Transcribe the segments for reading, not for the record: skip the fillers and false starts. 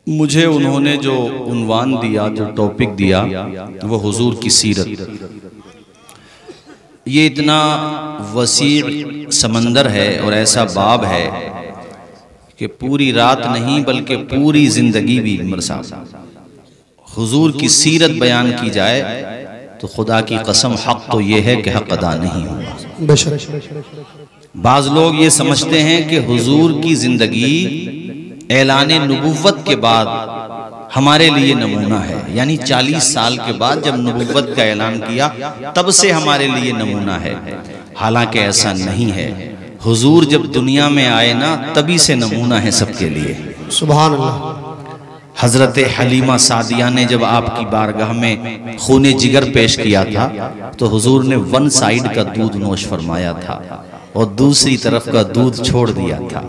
मुझे उन्होंने जो उन्वान दिया, जो टॉपिक दिया, वो हुजूर की सीरत। ये इतना वसी समंदर है और ऐसा बाब है कि पूरी रात नहीं बल्कि पूरी जिंदगी भी मरसा हुजूर की सीरत बयान की जाए तो खुदा की कसम हक तो ये है कि हक अदा नहीं होगा। बाज लोग ये समझते हैं कि हुजूर की जिंदगी ऐलाने नबुव्वत के बाद हमारे लिए नमूना है, यानी 40 साल के बाद जब नबुव्वत का ऐलान किया तब से हमारे लिए नमूना है। हालांकि ऐसा नहीं है, हुजूर जब दुनिया में आए ना तभी से नमूना है सबके लिए। सुभान अल्लाह। हजरत हलीमा सादिया ने जब आपकी बारगाह में खूने जिगर पेश किया था तो हुजूर ने वन साइड का दूध नोश फरमाया था और दूसरी तरफ का दूध छोड़ दिया था।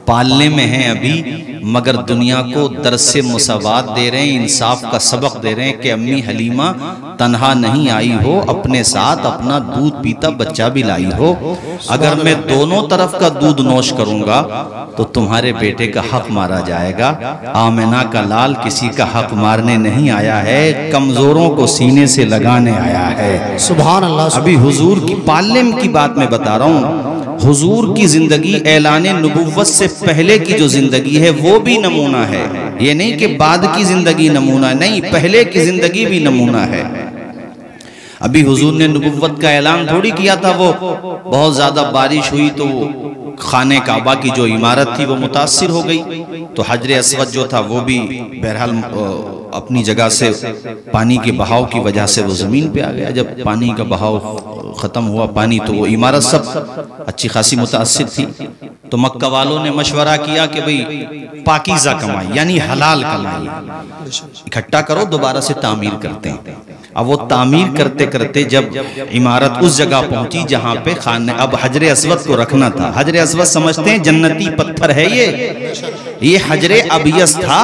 पालने में हैं अभी मगर दुनिया को दरसे मुसावात दे रहे हैं, इंसाफ का सबक दे रहे हैं कि अम्मी हलीमा तन्हा नहीं आई हो, अपने साथ अपना दूध पीता बच्चा भी लाई हो। अगर मैं दोनों तरफ का दूध नोश करूंगा तो तुम्हारे बेटे का हक मारा जाएगा। आमिना का लाल किसी का हक मारने नहीं आया है, कमजोरों को सीने से लगाने आया है। सुभान अल्लाह। अभी हुजूर की पालने की बात मैं बता रहा हूँ। हुजूर की जिंदगी ऐलाने नबुव्वत से पहले की जो जिंदगी है वो भी नमूना है। ये नहीं कि बाद की जिंदगी नमूना नहीं, पहले की जिंदगी भी नमूना है। अभी हुजूर ने नबुव्वत का ऐलान थोड़ी किया था, वो बहुत ज्यादा बारिश हुई तो खाने काबा की जो इमारत थी वो मुतासिर हो गई, तो हजर अस्वद जो था वो भी बहरहाल अपनी जगह से पानी के बहाव की वजह से वो जमीन पे आ गया। जब पानी का बहाव खत्म हुआ पानी तो वो इमारत सब अच्छी खासी मुतासिर थी। तो मक्का वालों ने मशवरा किया कि भाई पाकीज़ा कमाई यानी हलाल कमाई इकट्ठा करो, दोबारा से तामीर करते हैं। अब वो तामीर करते करते जब इमारत उस जगह पहुंची जहां पे खाने अब हजरे अस्वद को रखना था। हजरे अस्वद समझते हैं जन्नती पत्थर है ये हजरे अबियस था।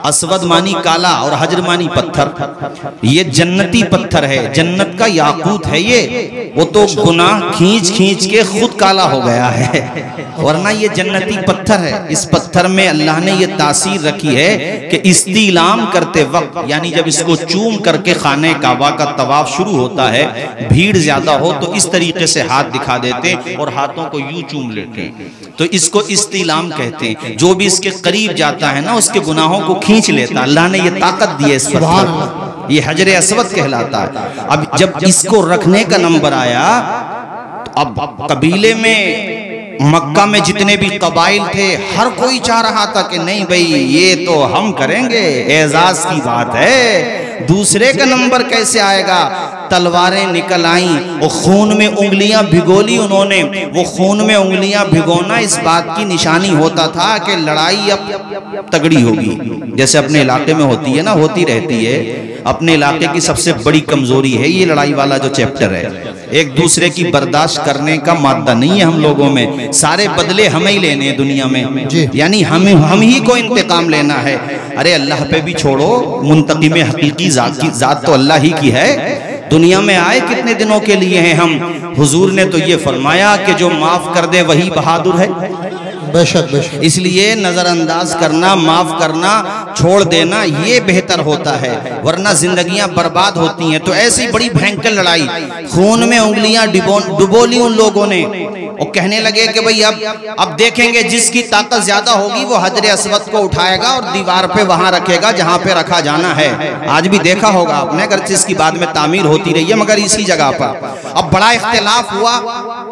अस्वद मानी काला और हजर मानी पत्थर। ये जन्नती पत्थर है, जन्नत का याकूत है ये। वो तो गुनाह खींच खींच के खुद काला हो गया है, वरना ये जन्नती पत्थर है। इस पत्थर में अल्लाह ने ये तासीर रखी है कि इस्तिलाम करते वक्त, यानी जब इसको चूम करके खाने काबा का तवाफ शुरू होता है, भीड़ ज्यादा हो तो इस तरीके से हाथ दिखा देते हैं और हाथों को यूं चूम लेते हैं, तो इसको इस्तिलाम कहते हैं। जो भी इसके करीब जाता है ना उसके गुनाहों को खींच लेता। अल्लाह ने ये ताकत दी है इस पत्थर को, ये हजरे अस्वद कहलाता है। अब जब इसको रखने का नंबर आया तो अब कबीले में मक्का में जितने भी कबाइल थे हर कोई चाह रहा था कि नहीं भाई ये तो हम करेंगे, एजाज की बात है, दूसरे का नंबर कैसे आएगा। तलवारें निकल आई और खून में उंगलियां भिगोली उन्होंने। वो खून में उंगलियां भिगोना इस बात की निशानी होता था कि लड़ाई अब तगड़ी होगी। जैसे अपने इलाके में होती है ना, होती रहती है। अपने इलाके की सबसे बड़ी कमजोरी है ये लड़ाई वाला जो चैप्टर है। एक दूसरे की बर्दाश्त करने का मादा नहीं है हम लोगों में। सारे बदले हमें ही लेने हैं दुनिया में, यानी हम ही को इंतकाम लेना है। अरे अल्लाह पे भी छोड़ो, मुंतकिम हकीकी जात तो अल्लाह ही की है। दुनिया में आए कितने दिनों के लिए हैं हम। हुजूर ने तो ये फरमाया कि जो माफ कर दे वही बहादुर है। बेशक बेशक। इसलिए नजरअंदाज करना, माफ करना, छोड़ देना ये बेहतर होता है, वरना जिंदगियां बर्बाद होती हैं। तो ऐसी बड़ी भयंकर लड़ाई, खून में उंगलियां डुबोली उन लोगों ने और कहने लगे कि भाई अब देखेंगे जिसकी ताकत ज्यादा होगी वो हजरे अस्वद को उठाएगा और दीवार पे वहां रखेगा जहां पे रखा जाना है। आज भी देखा होगा आपने, अगर जिसकी बाद में तामीर होती रही है मगर इसी जगह पर। अब बड़ा इख्तिलाफ हुआ,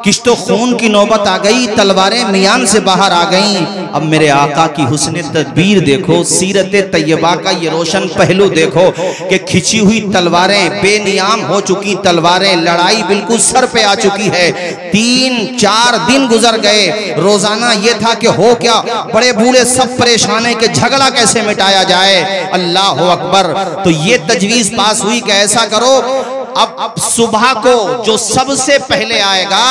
किश्तो खून की नौबत आ गई, तलवारें मियान से बाहर आ गई। अब मेरे आका की हुस्न तदबीर देखो, सीरत तैयबा का ये रोशन पहलू देखो कि खिंची हुई तलवारें, बेनियाम हो चुकी तलवारें, लड़ाई बिल्कुल सर पे आ चुकी है। 3-4 दिन गुजर गए। रोजाना ये था कि हो क्या, बड़े बूढ़े सब परेशान है कि झगड़ा कैसे मिटाया जाए। अल्लाह अकबर। तो ये तजवीज पास हुई कि ऐसा करो, अब सुबह को जो सबसे पहले आएगा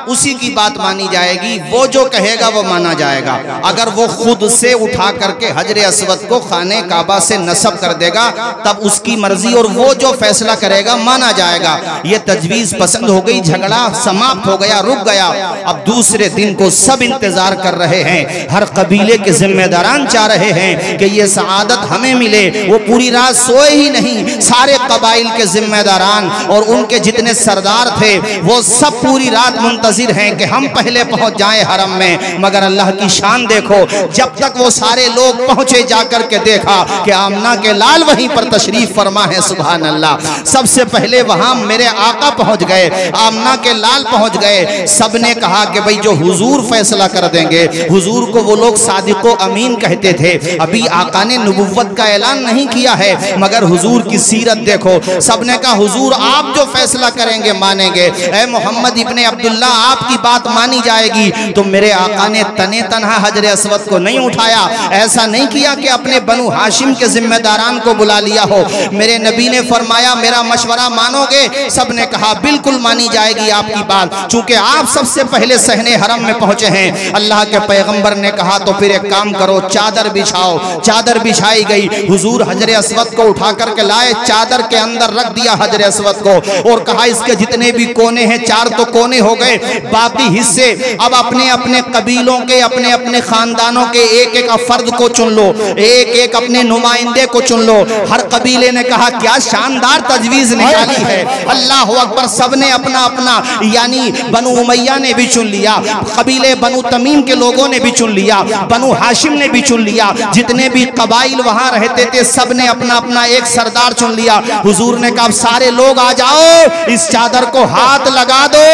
उसी की बात मानी जाएगी, वो जो कहेगा वो माना जाएगा। अगर वो खुद से उठा करके हजरे अस्वद को खाने काबा से नस्ब कर देगा तब उसकी मर्जी और वो जो फैसला करेगा माना जाएगा। ये तजवीज़ पसंद हो गई, झगड़ा समाप्त हो गया, रुक गया। अब दूसरे दिन को सब इंतजार कर रहे हैं, हर कबीले के जिम्मेदारान चाह रहे हैं कि ये सआदत हमें मिले। वो पूरी रात सोए ही नहीं, सारे कबाइल के जिम्मेदारान और उनके जितने सरदार थे वो सब पूरी रात मुंतजिर हैं कि हम पहले पहुंच जाएं हरम में। मगर अल्लाह की शान देखो, जब तक वो सारे लोग पहुंचे जाकर के देखा कि आमना के लाल वहीं पर तशरीफ फरमा है। सुभान अल्लाह। सबसे पहले वहां मेरे आका पहुंच गए, आमना के लाल पहुंच गए। सबने कहा कि भाई जो हुजूर फैसला कर देंगे। हुजूर को वो लोग सादिको अमीन कहते थे। अभी आका ने नबुव्वत का ऐलान नहीं किया है, मगर हुजूर की सीरत देखो। सबने कहा हुजूर आप जो फैसला करेंगे मानेंगे। ए मोहम्मद इब्ने अब्दुल्ला आपकी बात मानी जाएगी। तो मेरे आका ने तने तनहा हजरे अस्वद को नहीं उठाया, ऐसा नहीं किया कि अपने बनु हाशिम के जिम्मेदारान को बुला लिया हो। मेरे नबी ने फरमाया मेरा मशवरा मानोगे? सबने कहा बिल्कुल मानी जाएगी आपकी बात, चूंकि आप सबसे पहले सहने हरम में पहुंचे हैं। अल्लाह के पैगंबर ने कहा तो फिर एक काम करो, चादर बिछाओ। चादर बिछाई गई। हुजूर हजरे अस्वद को उठा करके लाए, चादर के अंदर रख दिया हजरे अस्वद को और कहा इसके जितने भी कोने हैं, 4 तो कोने हो गए, बाकी हिस्से अब अपने अपने कबीलों के, अपने अपने खानदानों के एक एक फर्द को चुन लो, एक एक अपने नुमाइंदे को चुन लो। हर कबीले ने कहा क्या शानदार तजवीज निकाली है, अल्लाह अकबर। सबने अपना अपना, यानी बनु उमैया ने भी चुन लिया, कबीले बनु तमीम के लोगों ने भी चुन लिया, बनु हाशिम ने भी चुन लिया, जितने भी कबाइल वहां रहते थे सबने अपना अपना एक सरदार चुन लिया। हुजूर ने कहा सारे लोग आ जाओ, इस चादर को हाथ लगा दो,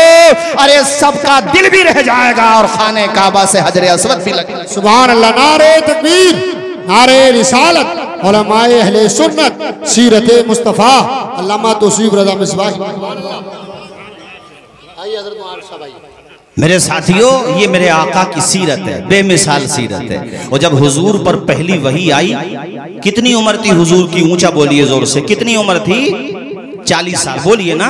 अरे सबका दिल भी रह जाएगा और खाने काबा से हजरे अस्वद भी लगेगा। सुभान अल्लाह। नारे तकबीर, नारे रिसालत, उलमाए अहले सुन्नत, सीरत मुस्तफ़ा, अल्लामा तौसीफ रज़ा मिसबाही। आइए हज़रत मुआज़ साहब आइए। मेरे साथियों, ये मेरे आका की सीरत है, बेमिसाल सीरत है। और जब हुजूर पर पहली वही आई, कितनी उम्र थी हुजूर की? ऊंचा बोलिए जोर से, कितनी उम्र थी? 40 साल। बोलिए ना,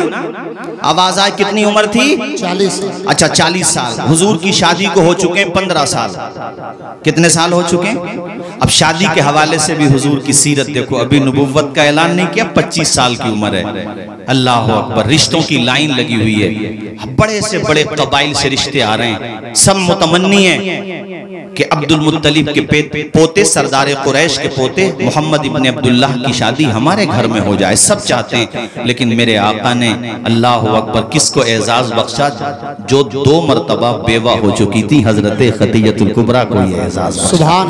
आवाज आए। कितनी उम्र थी? 40। अच्छा 40 साल। हुजूर की शादी को हो चुके हैं 15 साल। कितने साल हो चुके हैं? अब शादी के हवाले से भी हुजूर की सीरत देखो। अभी नबुव्वत का ऐलान नहीं किया, 25 साल की उम्र है। अल्लाह अकबर। रिश्तों की लाइन लगी हुई है, बड़े से बड़े कबाइल से रिश्ते आ रहे हैं। सब मुतमन्नी है कि अब्दुल मुत्तलिब के पोते, सरदार कुरैश के पोते मोहम्मद इब्ने अब्दुल्लाह की शादी हमारे घर में हो जाए, सब चाहते हैं। लेकिन मेरे आका ने अल्लाह अकबर किसको एजाज बख्शा? जो 2 मरतबा बेवा हो चुकी थी, हजरत खदीजतुल कुबरा को ये एजाज। सुभान।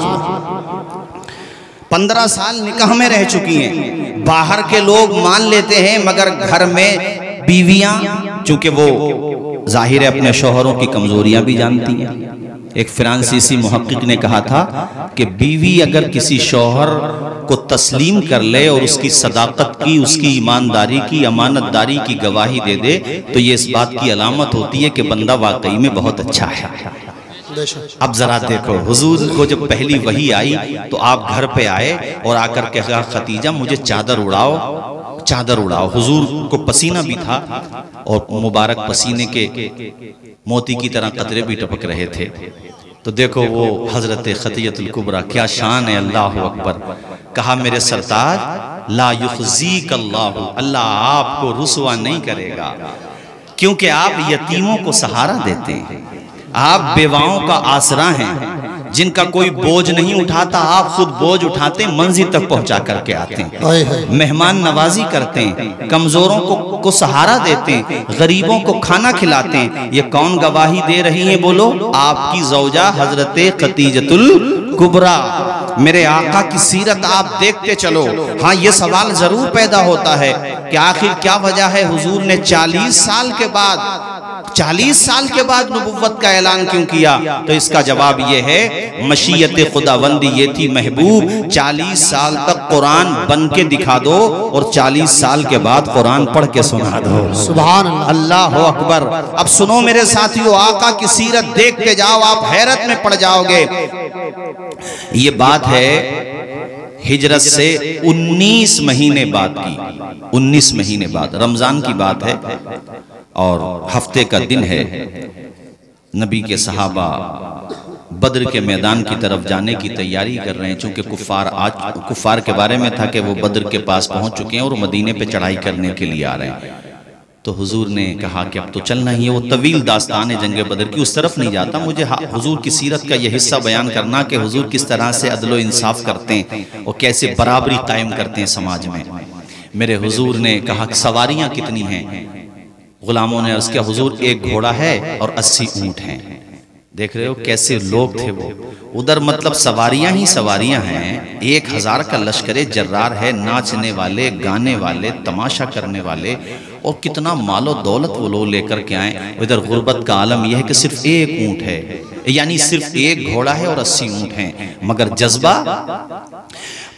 15 साल निकाह में रह चुकी हैं। बाहर के लोग मान लेते हैं, मगर घर में बीवियां, चूंकि वो जाहिर है अपने शौहरों की कमजोरियां भी जानती हैं। एक फ्रांसीसी मुहक्किक ने कहा था कि बीवी अगर किसी शौहर को तस्लीम कर ले और उसकी सदाकत की, उसकी ईमानदारी की, अमानतदारी की गवाही दे दे, तो ये इस बात की अलामत होती है कि बंदा वाकई में बहुत अच्छा है। अब जरा देखो, हुजूर को जब पहली वही आई तो आप घर पे आए और आकर के कहा खतीजा मुझे चादर उड़ाओ, चादर उड़ाओ। हुजूर को पसीना भी था और मुबारक पसीने के मोती की तरह कतरे भी टपक रहे थे। तो देखो वो हजरत खतीजतुल कुबरा, क्या शान है, अल्लाह अकबर। कहा मेरे सरताज ला युखज़ीक अल्लाह, अल्लाह आपको रुसवा नहीं करेगा, क्योंकि आप यतीमों को सहारा देते हैं, आप बेवाओं का आसरा हैं, जिनका कोई बोझ नहीं उठाता, आप खुद बोझ उठाते, मंजिल तक पहुंचा करके आते हैं, मेहमान नवाजी करते हैं, कमजोरों को सहारा देते हैं, गरीबों को खाना खिलाते हैं। ये कौन गवाही दे रही हैं? बोलो, आपकी ज़ौजा हजरत खतीजतुल कुबरा। मेरे आका की सीरत आप देखते चलो। हाँ, ये सवाल जरूर पैदा होता है कि आखिर क्या वजह है हुजूर ने 40 साल के बाद नबुव्वत का ऐलान क्यों किया? तो इसका जवाब ये है, मशीयत खुदावंदी ये थी महबूब 40 साल तक कुरान बन के दिखा दो और 40 साल के बाद कुरान पढ़ के सुना दो। सुभान अल्लाह अकबर। अब सुनो मेरे साथियों, आका की सीरत देखते जाओ, आप हैरत में पड़ जाओगे। ये बात है हिजरत से 19 महीने बाद की, 19 महीने बाद, रमजान की बात है और हफ्ते का दिन है। नबी के सहाबा बद्र के मैदान की तरफ जाने की तैयारी कर रहे हैं, चूंकि कुफार के बारे में था कि वो बद्र के पास पहुंच चुके हैं और मदीने पे चढ़ाई करने के लिए आ रहे हैं। तो हुजूर ने कहा कि अब तो चलना ही है। वो तवील दास्तान है जंग बदर की, उस तरफ नहीं जाता। मुझे हुजूर की सीरत का यह हिस्सा बयान करना कि हुजूर किस तरह से अदलो इंसाफ करते हैं और कैसे बराबरी कायम करते हैं समाज में। मेरे हुजूर ने कहा कि सवारियां कितनी हैं? गुलामों ने अर्ज़ किया हुजूर एक घोड़ा है और 80 ऊंट हैं। देख रहे हो कैसे लोग थे वो। उधर मतलब सवारियां ही सवारियां हैं, 1000 का लश्करे जर्रार है, नाचने वाले, गाने वाले, तमाशा करने वाले, और कितना मालो दौलत वो लोग लेकर के आए। इधर गुर्बत का आलम यह है कि सिर्फ एक ऊंट है, यानी सिर्फ एक घोड़ा है और 80 ऊंट हैं, मगर जज्बा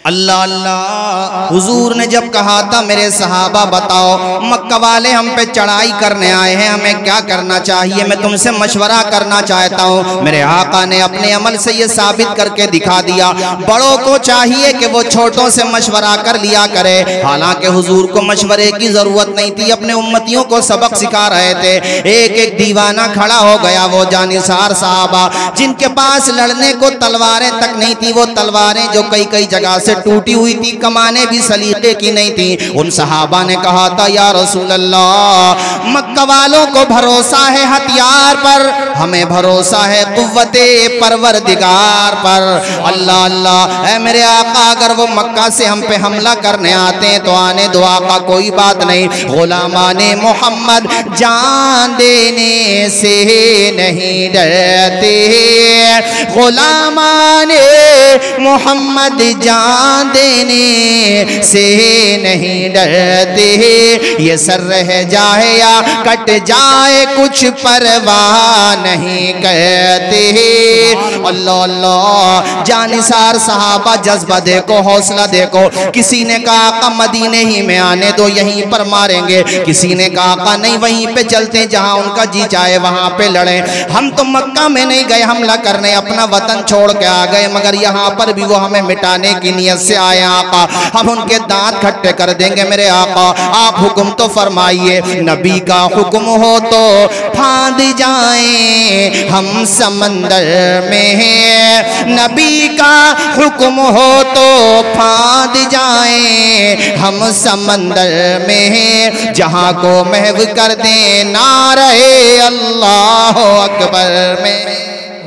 अल्लाह अल्लाह। हुजूर ने जब कहा था मेरे सहाबा बताओ मक्का वाले हम पे चढ़ाई करने आए हैं, हमें क्या करना चाहिए, मैं तुमसे मशवरा करना चाहता हूँ। मेरे आका ने अपने अमल से ये साबित करके दिखा दिया, बड़ों को चाहिए कि वो छोटों से मशवरा कर लिया करे। हालांकि हुजूर को मशवरे की जरूरत नहीं थी, अपने उम्मतियों को सबक सिखा रहे थे। एक एक दीवाना खड़ा हो गया, वो जानिसार साहबा जिनके पास लड़ने को तलवारें तक नहीं थी, वो तलवारें जो कई कई जगह से टूटी हुई थी, कमाने भी सलीके की नहीं थी। उन सहाबा ने कहा था या रसूल अल्लाह मक्का वालों को भरोसा है हथियार पर, हमें भरोसा है कुव्वते परवरदिगार पर। अल्लाह अल्लाह ऐ मेरे आका अगर वो मक्का से हम पे हमला करने आते हैं तो आने दो आका, कोई बात नहीं। गुलामाने मोहम्मद जान देने से नहीं डरते, गुलामाने मोहम्मद जान देने से नहीं डरते, ये सर रह जाए या कट जाए कुछ परवाह नहीं करते। अल्लाह अल्लाह जानिसार सहाबा जज्बा देखो, हौसला देखो। किसी ने कहा का मदीने ही में आने दो, यहीं पर मारेंगे। किसी ने कहा का नहीं वहीं पे चलते जहां उनका जी चाहे वहां पे लड़े। हम तो मक्का में नहीं गए हमला करने, अपना वतन छोड़ के आ गए, मगर यहाँ पर भी वो हमें मिटाने की नियत से आए। आका हम उनके दांत खट्टे कर देंगे। मेरे आका आप हुक्म तो फरमाइए, नबी का हुक्म हो तो फांद जाएं हम समंदर में, नबी का हुक्म हो तो फांद जाएं हम समंदर में, जहां को महव कर दें नारे अल्लाह अकबर में।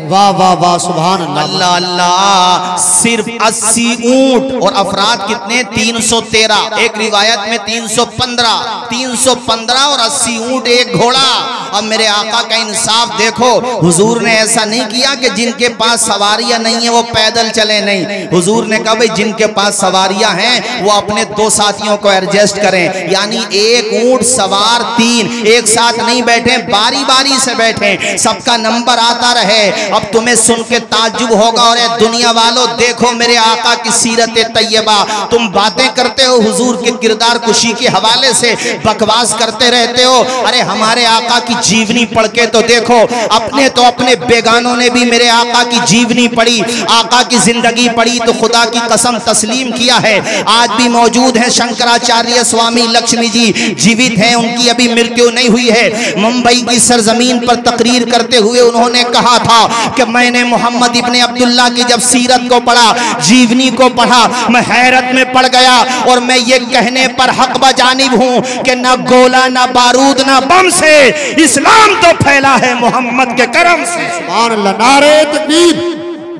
वाह वाह वाह सुभान अल्लाह अल्लाह। सिर्फ 80 ऊंट और अफराद कितने 313, एक रिवायत में 315 और 80 ऊंट एक घोड़ा। अब मेरे आका का इंसाफ देखो, हुजूर ने ऐसा नहीं किया कि जिनके पास सवारियां नहीं है वो पैदल चले, नहीं। हुजूर ने कहा भाई जिनके पास सवारियां हैं वो अपने 2 साथियों को एडजस्ट करें, यानी एक ऊंट सवार 3 एक साथ नहीं बैठे, बारी बारी से बैठे, सबका नंबर आता रहे। अब तुम्हें सुन के ताज्जुब होगा और दुनिया वालों देखो मेरे आका की सीरत तैयबा। तुम बातें करते हो हुजूर के किरदार कुशी के हवाले से, बकवास करते रहते हो, अरे हमारे आका की जीवनी पढ़ के तो देखो। अपने तो अपने बेगानों ने भी मेरे आका की जीवनी पढ़ी, आका की जिंदगी पढ़ी तो खुदा की कसम तस्लीम किया है। आज भी मौजूद है शंकराचार्य स्वामी लक्ष्मी जी, जीवित हैं, उनकी अभी मृत्यु नहीं हुई है। मुंबई की सरजमीन पर तकरीर करते हुए उन्होंने कहा था कि मैंने मोहम्मद इब्ने अब्दुल्ला की जब सीरत को पढ़ा, जीवनी को पढ़ा, मैं हैरत में पड़ गया और मैं ये कहने पर हक बजानिब हूं कि ना गोला ना बारूद ना बम से इस्लाम तो फैला है मोहम्मद के करम से। सुभान अल्लाह। नारे तकबीर,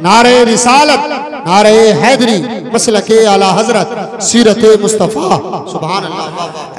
नारे रिसालत, नारे हैदरी, मसलके आला हजरत, सीरत मुस्तफा। सुभान अल्लाह।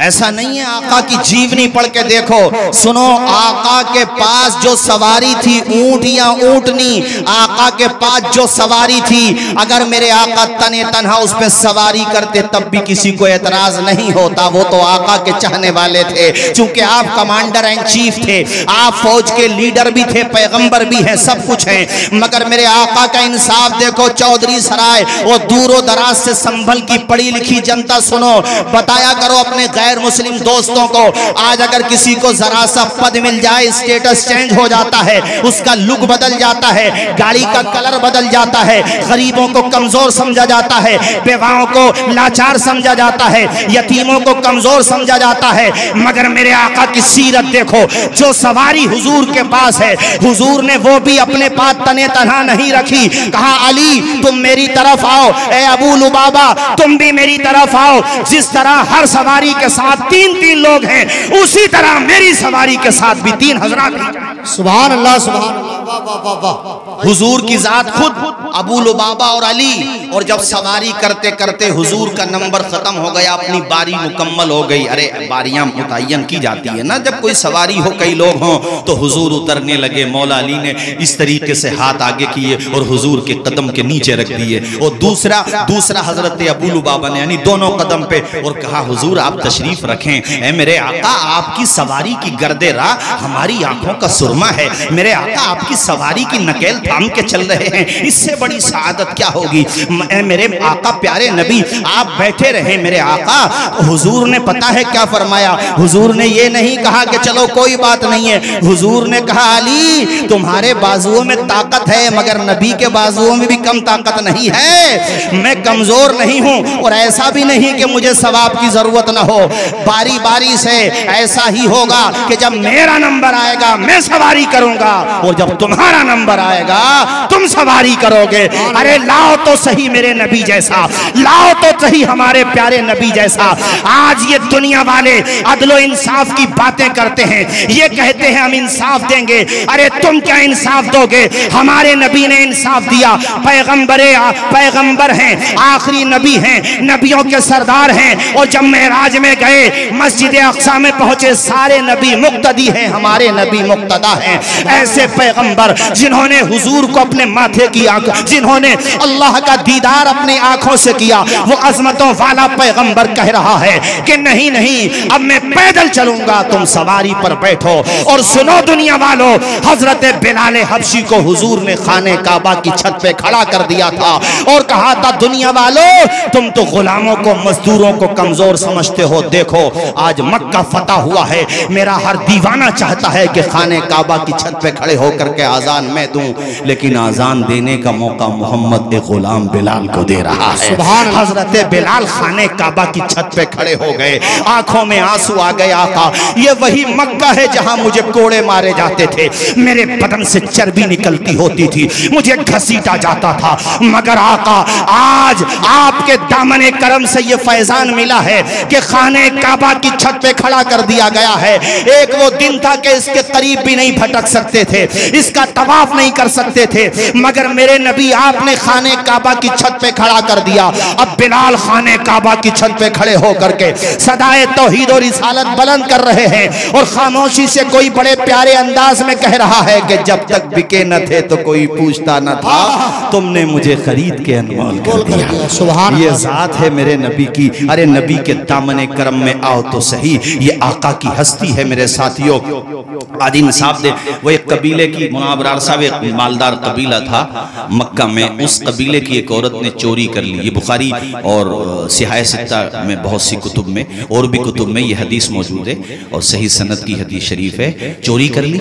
ऐसा नहीं है, आका की जीवनी पढ़ के देखो। सुनो, आका के पास जो सवारी थी ऊंट या ऊंटनी, आका के पास जो सवारी थी, अगर मेरे आका तने तनहा उस पर सवारी करते तब भी किसी को एतराज नहीं होता। वो तो आका के चाहने वाले थे, चूंकि आप कमांडर एंड चीफ थे, आप फौज के लीडर भी थे, पैगंबर भी हैं, सब कुछ हैं, मगर मेरे आका का इंसाफ देखो। चौधरी चौधरी सराय और दूरों दराज से संभल की पढ़ी लिखी जनता सुनो, बताया करो अपने गैर मुस्लिम दोस्तों को, आज अगर किसी को जरा सा पद मिल जाए स्टेटस चेंज हो जाता है, उसका लुक बदल जाता है, गाड़ी का कलर बदल जाता है, गरीबों को कमजोर समझा जाता है, बेवाओं को लाचार समझा जाता है, यतीमों को कमजोर समझा जाता है। मगर मेरे आका की सीरत देखो, जो सवारी हुजूर के पास है, हुजूर ने वो भी अपने पास तने तनहा नहीं रखी। कहा अली तुम मेरी तरफ आओ, ए अबू लुबाबा तुम भी मेरी तरफ आओ। जिस तरह हर सवारी के साथ 3-3 लोग हैं, उसी तरह मेरी सवारी के साथ भी 3 हज़रात। सुभान अल्लाह, सुभान अल्लाह, वाह वाह वाह। हुजूर की जात खुद अबू लुबाबा और अली, और जब सवारी करते करते हुजूर का नंबर खत्म हो गया, अपनी बारी मुकम्मल हो गई। अरे बारियां मुतय्यन की जाती है ना, जब कोई सवारी हो कई लोग हों तो हुजूर उतरने लगे। मौला अली ने इस तरीके से हाथ आगे किए और हुजूर के कदम के नीचे रख दिए, और दूसरा हजरत अबू लुबाबा ने यानी दोनों कदम पे, और कहा हुजूर आप तशरीफ रखें। ए मेरे आका आपकी सवारी की गर्दे राह हमारी आंखों का सुरमा है। मेरे आका आपकी सवारी की नकेल थाम के चल रहे हैं, इससे बड़ी सआदत क्या होगी। मेरे आका प्यारे नबी आप बैठे रहे मेरे आका। हुजूर ने पता है क्या फरमाया, हुजूर ने ये नहीं कहा कि चलो कोई बात नहीं है, हुजूर ने कहा अली तुम्हारे बाजुओं में ताकत है, मगर नबी के बाजुओं में भी कम ताकत नहीं है। मैं कमजोर नहीं हूं और ऐसा भी नहीं कि मुझे सवाब की जरूरत ना हो। बारी बारी से ऐसा ही होगा कि जब मेरा नंबर आएगा मैं सवारी करूंगा, और जब तुम्हारा नंबर आएगा तुम सवारी करोगे। अरे लाओ तो सही मेरे नबी जैसा, लाओ तो सही हमारे प्यारे नबी जैसा। आज ये दुनिया वाले अदलो इंसाफ की बातें करते हैं, ये कहते हैं हम इंसाफ देंगे। अरे तुम क्या इंसाफ दोगे, हमारे नबी ने इंसाफ दिया। पैगंबर हैं, आखिरी नबी हैं, नबियों के सरदार हैं, और जब मेराज में गए मस्जिद अक्सा में पहुंचे, सारे नबी मुक्तदी हैं, हमारे नबी मुक्तदा हैं। ऐसे पैगंबर जिन्होंने हुजूर को अपने माथे की आंख, जिन्होंने अल्लाह का दीदार अपनी आंखों से किया, वो अजमतों वाला पैगंबर कह रहा है कि नहीं नहीं अब मैं पैदल चलूंगा, तुम सवारी पर बैठो। और सुनो दुनिया वालों, हजरत बिलाल हबशी को हुजूर ने खाने काबा की छत पे खड़ा कर दिया था और कहा था दुनिया वालों तुम तो गुलामों को मजदूरों को कमजोर समझते हो, देखो आज मक्का फतह हुआ है, मेरा हर दीवाना चाहता है कि खाने काबा की छत पे खड़े होकर के आजान मैं दूं, लेकिन आजान देने का मौका मोहम्मद गुलाम बिलाल को दे रहा है। हजरत बिलाल खाने काबा की छत पे खड़े हो गए, आंखों में आंसू आ गए। आका ये वही मक्का है जहां मुझे कोड़े मारे जाते थे, मेरे बदन से चर्बी निकलती होती थी, मुझे घसीटा जाता था, मगर आका आज आपके दामन करम से ये फैजान मिला है कि खाने काबा की छत पे खड़ा कर दिया गया है। एक वो दिन था कि इसके करीब भी नहीं भटक सकते थे, इसका तवाफ नहीं कर सकते थे, मगर मेरे नबी आपने खाने काबा की छत पे खड़ा कर दिया। अब बिलाल खाने काबा की छत पे खड़े होकर के सदाए तौहीद और रिसालत बुलंद कर रहे हैं, और खामोशी से कोई बड़े प्यारे अंदाज में कह रहा है कि जब तक बिके न थे तो कोई पूछता न था, तुमने मुझे खरीद के अनमोल कर दिया। सुभान ये जात है मेरे नबी की। अरे नबी के दामन करम में आओ तो सही, ये आका की हस्ती है मेरे साथियों। आज इंसाफ दे, वो एक कबीले की, मुनाबरार साहब एक मालदार कबीला था मक्का में, उस कबीले की एक औरत ने चोरी कर ली। ये बुखारी और सिहाह सित्ता में बहुत सी कुतुब में और भी कुतुब में ये हदीस मौजूद है और सही सनद की हदीस शरीफ है। चोरी कर ली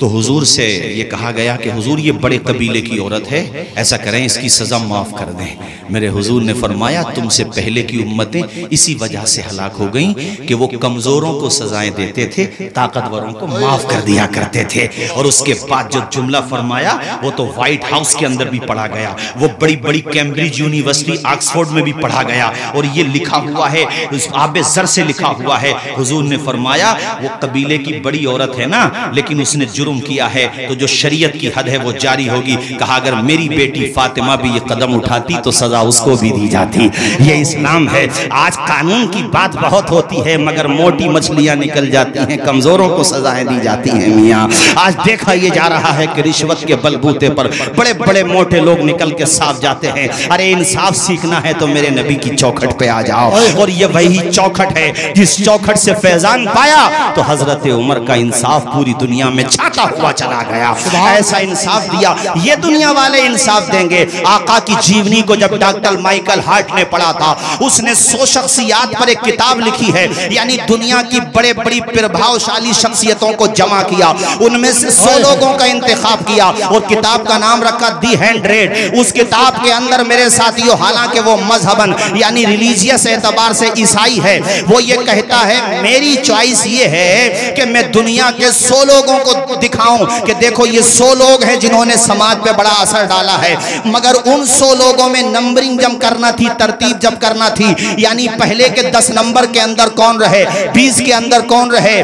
तो हुजूर से ये कहा गया कि हुजूर ये बड़े कबीले की औरत है, ऐसा करें इसकी सज़ा माफ़ कर दें। मेरे हुजूर ने फरमाया तुमसे पहले की उम्मतें इसी वजह से हलाक हो गईं कि वो कमज़ोरों को सज़ाएं देते थे, ताकतवरों को माफ़ कर दिया करते थे। और उसके बाद जो जुमला फरमाया वो तो व्हाइट हाउस के अंदर भी पढ़ा गया, वो बड़ी बड़ी कैम्ब्रिज यूनिवर्सिटी ऑक्सफोर्ड में भी पढ़ा गया, और ये लिखा हुआ है, आबे ज़र से लिखा हुआ है। हुजूर ने फरमाया वो कबीले की बड़ी औरत है ना, लेकिन उसने जुर्म किया है तो जो शरीयत की हद है वो जारी होगी। कहा अगर मेरी बेटी फातिमा भी ये कदम उठाती तो सजा उसको भी दी जाती। ये इस्लाम है। आज कानून की बात बहुत होती है मगर मोटी मछलियां निकल जाती हैं, कमजोरों को सजाएं दी जाती हैं। मियाँ आज देखा ये जा रहा है कि रिश्वत के बलबूते पर बड़े बड़े मोटे लोग निकल के साफ जाते हैं। अरे इंसाफ सीखना है तो मेरे नबी की चौखट पे आ जाओ, और ये वही चौखट है जिस चौखट से फैजान पाया तो हजरत उमर का इंसाफ पूरी दुनिया में छाता बढ़ता हुआ चला गया। ऐसा इंसाफ दिया, ये दुनिया वाले इंसाफ देंगे। आका की जीवनी को जब डॉक्टर माइकल हार्ट ने पढ़ा था, उसने 100 शख्सियात पर एक किताब लिखी है, यानी दुनिया की बड़े बड़ी प्रभावशाली शख्सियतों को जमा किया, उनमें से 100 लोगों का इंतखाब किया और किताब का नाम रखा दी 100। उस किताब के अंदर मेरे साथियों, हालांकि वो मजहबन यानी रिलीजियस एतबार से ईसाई है, वो ये कहता है मेरी चॉइस ये है कि मैं दुनिया के 100 लोगों को दिखाऊं कि देखो ये 100 लोग हैं जिन्होंने समाज पे बड़ा असर डाला है, मगर उन 100 लोगों में नंबरिंग जब करना थी, तरतीब जब करना थी, यानी पहले के 10 नंबर के अंदर कौन रहे, 20 के अंदर कौन रहे,